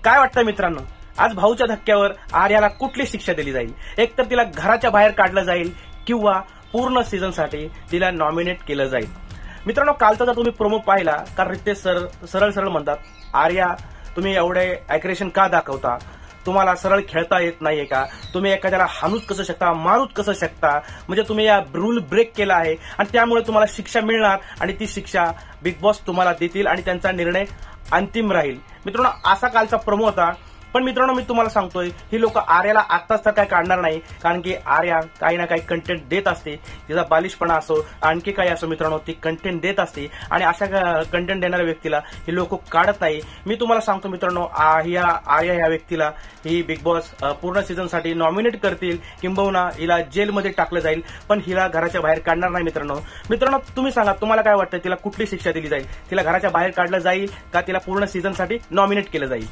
काय वाटतं मित्रांनो, आज भाऊच्या धक्क्यावर आर्याला कुठली शिक्षा दिली जाईल? एक तर तिला घराच्या बाहेर काढलं जाईल किंवा पूर्ण सीझनसाठी तिला नॉमिनेट केलं जाईल. मित्रांनो, कालचा जर तुम्ही प्रोमो पाहिला का रितेश सर सरळ म्हणतात, आर्या तुम्ही एवढे अॅग्रेशन का दाखवता? तुम्हाला सरळ खेळता येत नाहीये का? तुम्ही एखाद्याला हाणूच कसं शकता, मारूच कसं शकता? म्हणजे तुम्ही या रूल ब्रेक केला आहे आणि त्यामुळे तुम्हाला शिक्षा मिळणार आणि ती शिक्षा बिग बॉस तुम्हाला देतील आणि त्यांचा निर्णय अंतिम राहील. मित्रांनो, असा कालचा प्रोमो होता. पण मित्रांनो, मी तुम्हाला सांगतोय, ही लोक आर्याला आत्ताच तर काय काढणार नाही, कारण की आर्या काही ना काही कंटेंट देत असते. तिचा बालिशपणा असो, आणखी काही असो मित्रांनो, ती कंटेंट देत असते आणि अशा कंटेंट देणाऱ्या व्यक्तीला ही लोक काढत नाही. मी तुम्हाला सांगतो मित्रांनो, आर्या या व्यक्तीला ही बिग बॉस पूर्ण सीझनसाठी नॉमिनेट करतील, किंबहुना हिला जेलमध्ये टाकलं जाईल, पण हिला घराच्या बाहेर काढणार नाही. मित्रांनो, तुम्ही सांगा, तुम्हाला काय वाटतं, तिला कुठली शिक्षा दिली जाईल? तिला घराच्या बाहेर काढलं जाईल का तिला पूर्ण सीझनसाठी नॉमिनेट केलं जाईल?